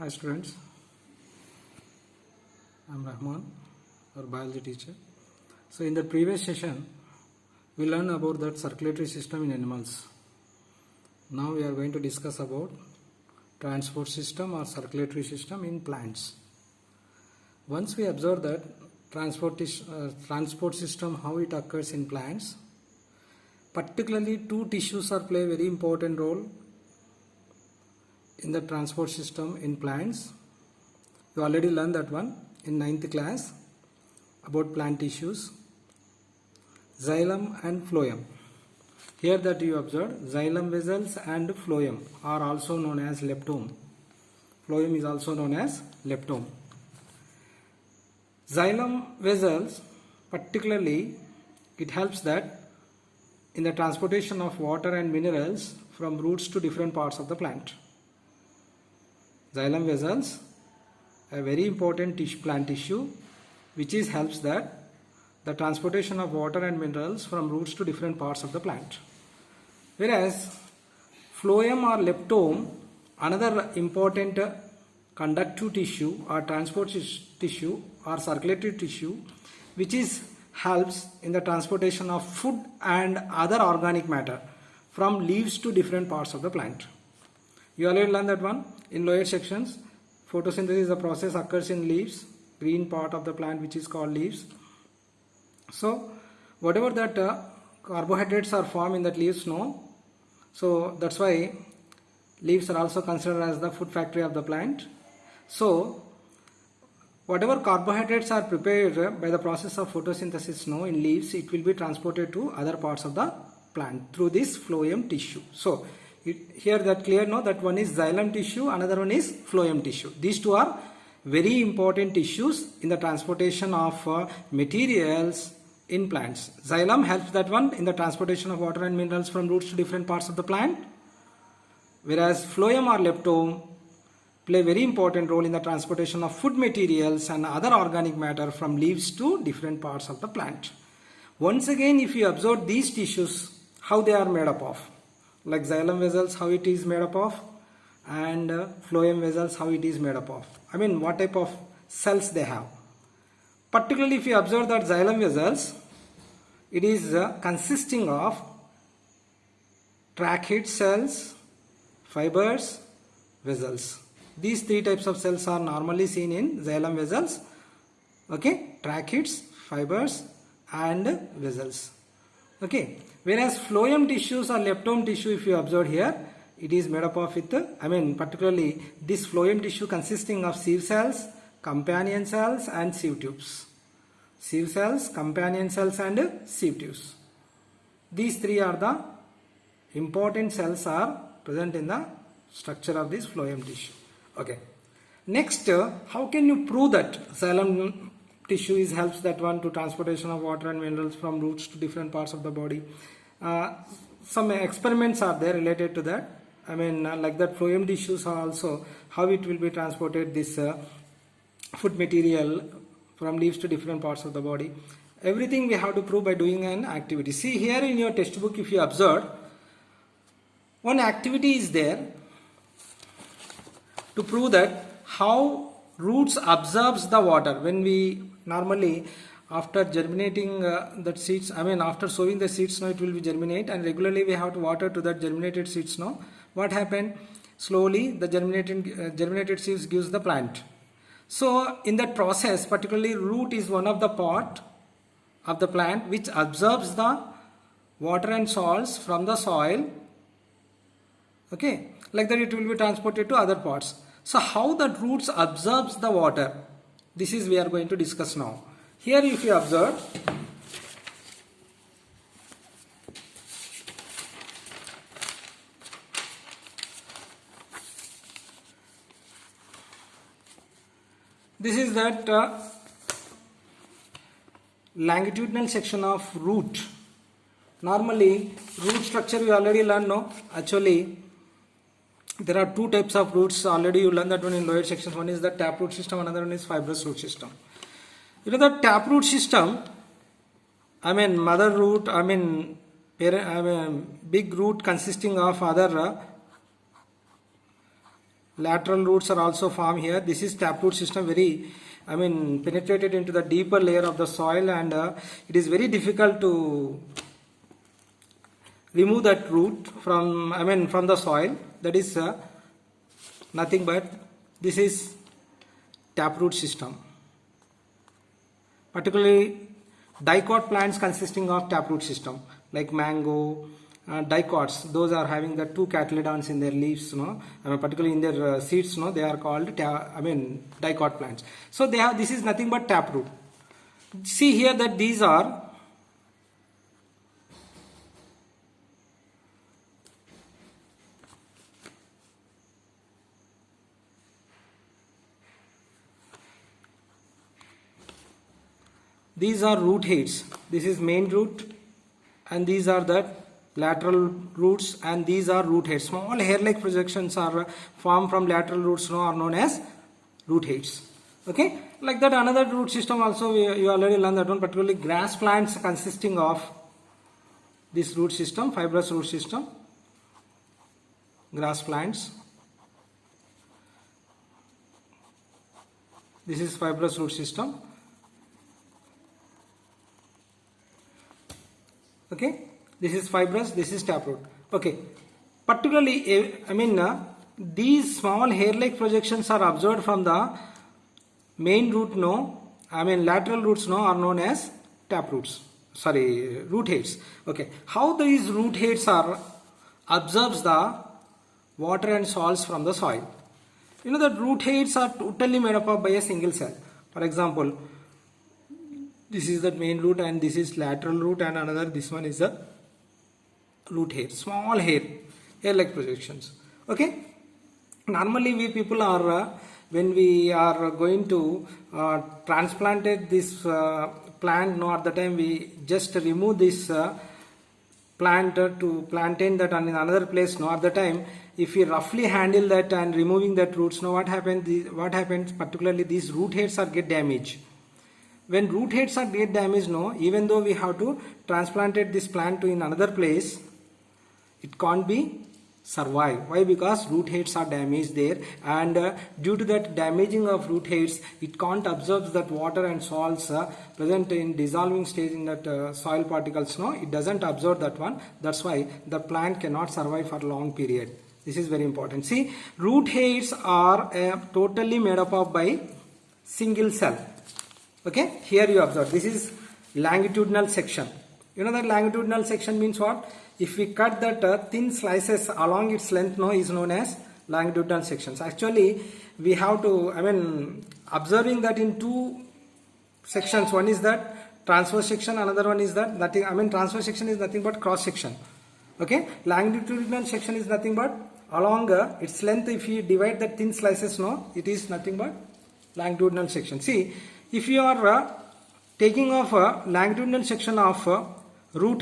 Hi students, I am Rahman, our biology teacher. So in the previous session, we learned about that circulatory system in animals. Now we are going to discuss about transport system or circulatory system in plants. Once we observe that transport system, how it occurs in plants, particularly two tissues are play a very important role in the transport system in plants. You already learned that one in 9th class about plant tissues, xylem and phloem. Here that you observe, xylem vessels and phloem are also known as leptome. Phloem is also known as leptome. Xylem vessels, particularly, it helps that in the transportation of water and minerals from roots to different parts of the plant. Xylem vessels, a very important plant tissue, which helps that the transportation of water and minerals from roots to different parts of the plant. Whereas phloem or leptome, another important conductive tissue or transport tissue or circulatory tissue, which helps in the transportation of food and other organic matter from leaves to different parts of the plant. You already learned that one in lower sections. Photosynthesis, the process occurs in leaves, green part of the plant which is called leaves. So whatever that carbohydrates are formed in that leaves, no. So that's why leaves are also considered as the food factory of the plant. So whatever carbohydrates are prepared by the process of photosynthesis, no, in leaves, it will be transported to other parts of the plant through this phloem tissue. So here that clear, no, that one is xylem tissue, another one is phloem tissue. These two are very important tissues in the transportation of materials in plants. Xylem helps that one in the transportation of water and minerals from roots to different parts of the plant, whereas phloem or leptome play a very important role in the transportation of food materials and other organic matter from leaves to different parts of the plant. Once again, if you observe these tissues, how they are made up of, like xylem vessels, how it is made up of, and phloem vessels, how it is made up of. I mean, what type of cells they have. Particularly if you observe that xylem vessels, it is consisting of tracheids cells, fibers, vessels. These three types of cells are normally seen in xylem vessels. Okay, tracheids, fibers and vessels. Okay, whereas phloem tissues or leptome tissue, if you observe here, it is made up of particularly this phloem tissue consisting of sieve cells, companion cells and sieve tubes. Sieve cells, companion cells and sieve tubes. These three are the important cells are present in the structure of this phloem tissue. Okay. Next, how can you prove that xylem tissue helps that one to transportation of water and minerals from roots to different parts of the body? Some experiments are there related to that. I mean, like that phloem tissues are also how it will be transported this food material from leaves to different parts of the body. Everything we have to prove by doing an activity. See here in your textbook, if you observe, one activity is there to prove that how roots absorbs the water. When we normally after germinating that seeds, I mean after sowing the seeds, now it will be germinate, and regularly we have to water to that germinated seeds. Now what happened? Slowly the germinated seeds gives the plant. So in that process, particularly root is one of the part of the plant which absorbs the water and salts from the soil. Okay, like that it will be transported to other parts. So how the roots absorbs the water, this is we are going to discuss now. Here if you observe, this is that longitudinal section of root. Normally root structure we already learned, no? Actually there are two types of roots. Already you learned that one in lower sections. One is the taproot system, another one is fibrous root system. You know the taproot system, I mean mother root, I mean big root consisting of other Lateral roots are also formed here. This is taproot system, very, penetrated into the deeper layer of the soil, and it is very difficult to remove that root from the soil. That is nothing but this is taproot system. Particularly dicot plants consisting of taproot system like mango, dicots, those are having the two cotyledons in their leaves, particularly in their seeds, they are called dicot plants. So they have, this is nothing but taproot. See here that these are root heads. This is main root, and these are the lateral roots, and these are root heads. Small hair-like projections are formed from lateral roots, are known as root heads. Okay, like that another root system also you already learned that one. Particularly grass plants consisting of this root system, fibrous root system. Grass plants. This is fibrous root system. Okay, this is fibrous, this is taproot. Okay, particularly these small hair-like projections are observed from the main root, lateral roots, are known as taproots. Sorry, root heads. Okay, how these root heads are absorbs the water and salts from the soil. That root heads are totally made up by a single cell. For example, this is the main root, and this is lateral root, and another, this one is the root hair, small hair-like projections. Okay, normally we people are when we are going to transplant this plant, at the time we just remove this plant to plantain that in another place. At the time, if we roughly handle that and removing that roots, what happens? Particularly these root hairs are get damaged. When root heads are get damaged, even though we have to transplanted this plant to in another place, it can't be survive. Why? Because root heads are damaged there, and due to that damaging of root heads, it can't absorb that water and salts present in dissolving stage in that soil particles. It doesn't absorb that one. That's why the plant cannot survive for a long period. This is very important. See, root heads are totally made up of by single cell. Okay, here you observe this is longitudinal section. That longitudinal section means what? If we cut that thin slices along its length, is known as longitudinal sections. Actually, we have to, observing that in two sections. One is that transverse section, another one is that nothing. Transverse section is nothing but cross section. Okay, longitudinal section is nothing but along its length. If you divide the thin slices, it is nothing but longitudinal section. See, if you are taking off a longitudinal section of root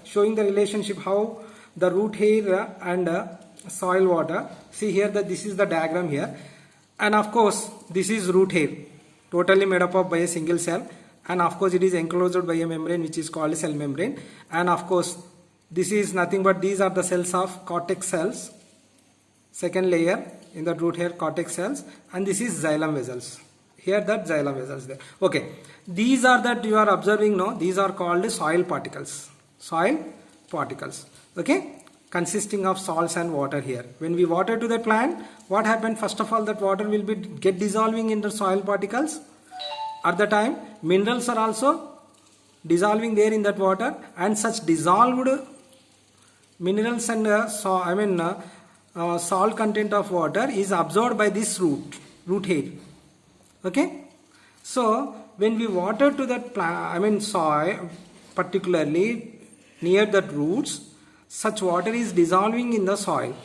showing the relationship how the root hair and soil water. See here that this is the diagram here, and of course this is root hair, totally made up of by a single cell, and of course it is enclosed by a membrane which is called cell membrane, and of course this is nothing but these are the cells of cortex cells, second layer in the root hair, cortex cells, and this is xylem vessels. Here that xylem vessels there. Okay, these are that you are observing, these are called soil particles. Soil particles. Okay, consisting of salts and water here. When we water to the plant, what happened? First of all, that water will be get dissolving in the soil particles. At the time, minerals are also dissolving there in that water, and such dissolved minerals and salt content of water is absorbed by this root hair. Okay, so when we water to that plant, soil, particularly near the roots, such water is dissolving in the soil.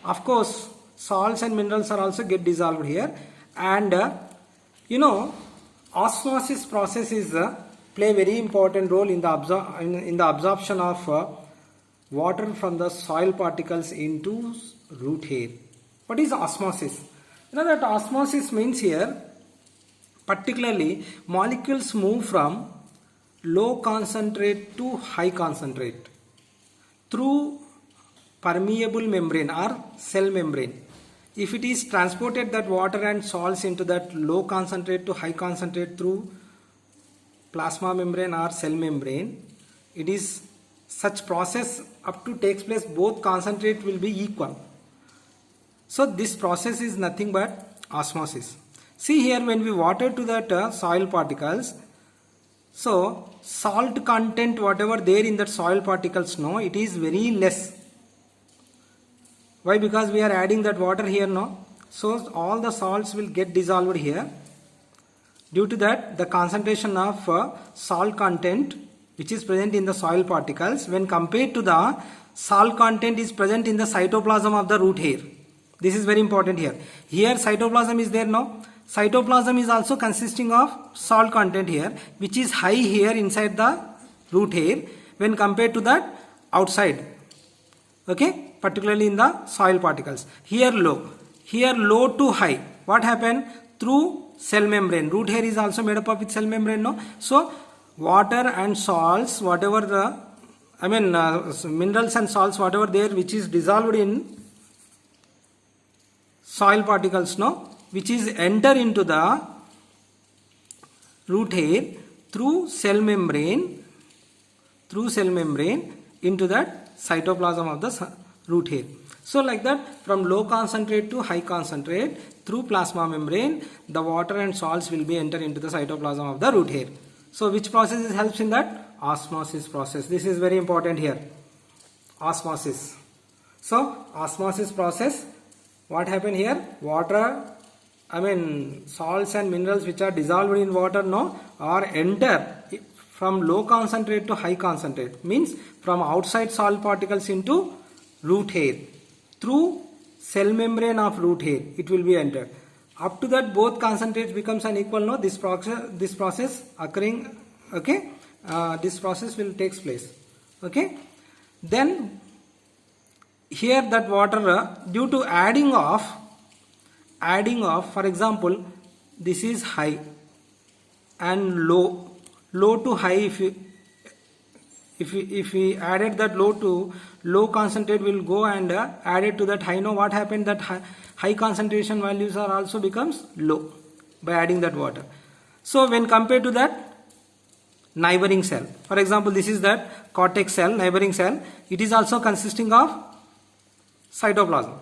Of course, salts and minerals are also get dissolved here, and osmosis process is play very important role in the absorption of water from the soil particles into root hair. What is osmosis? That osmosis means here, particularly molecules move from low concentrate to high concentrate through permeable membrane or cell membrane. if it is transported that water and salts into that low concentrate to high concentrate through plasma membrane or cell membrane, it is such process up to takes place, both concentrate will be equal. So this process is nothing but osmosis. See here, when we water to that soil particles, so salt content whatever there in that soil particles, no, it is very less. Why? Because we are adding that water here, no. So all the salts will get dissolved here. Due to that, the concentration of salt content which is present in the soil particles when compared to the salt content is present in the cytoplasm of the root hair. This is very important here. Here cytoplasm is there, no. Cytoplasm is also consisting of salt content here, which is high here inside the root hair when compared to that outside. Okay, particularly in the soil particles. Here low to high. What happened? Through cell membrane. Root hair is also made up of with cell membrane, no. So water and salts, whatever the minerals and salts whatever there which is dissolved in soil particles, no, which is enter into the root hair through cell membrane into that cytoplasm of the root hair. So like that, from low concentrate to high concentrate through plasma membrane, the water and salts will be enter into the cytoplasm of the root hair. So which process helps in that? Osmosis process. This is very important here. Osmosis. So osmosis process, what happened here? Water, salts and minerals which are dissolved in water, no, or enter from low concentrate to high concentrate. Means from outside salt particles into root hair. Through cell membrane of root hair, it will be entered. Up to that, both concentrates becomes unequal, no. This process occurring, okay. This process will takes place, okay. Then here that water due to adding of, for example, this is high and low to high. If we added that low to low concentrate will go and added to that high, no, what happened? That high concentration values are also becomes low by adding that water. So when compared to that neighboring cell, for example, this is that cortex cell, neighboring cell, it is also consisting of cytoplasm.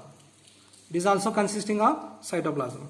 It is also consisting of cytoplasm.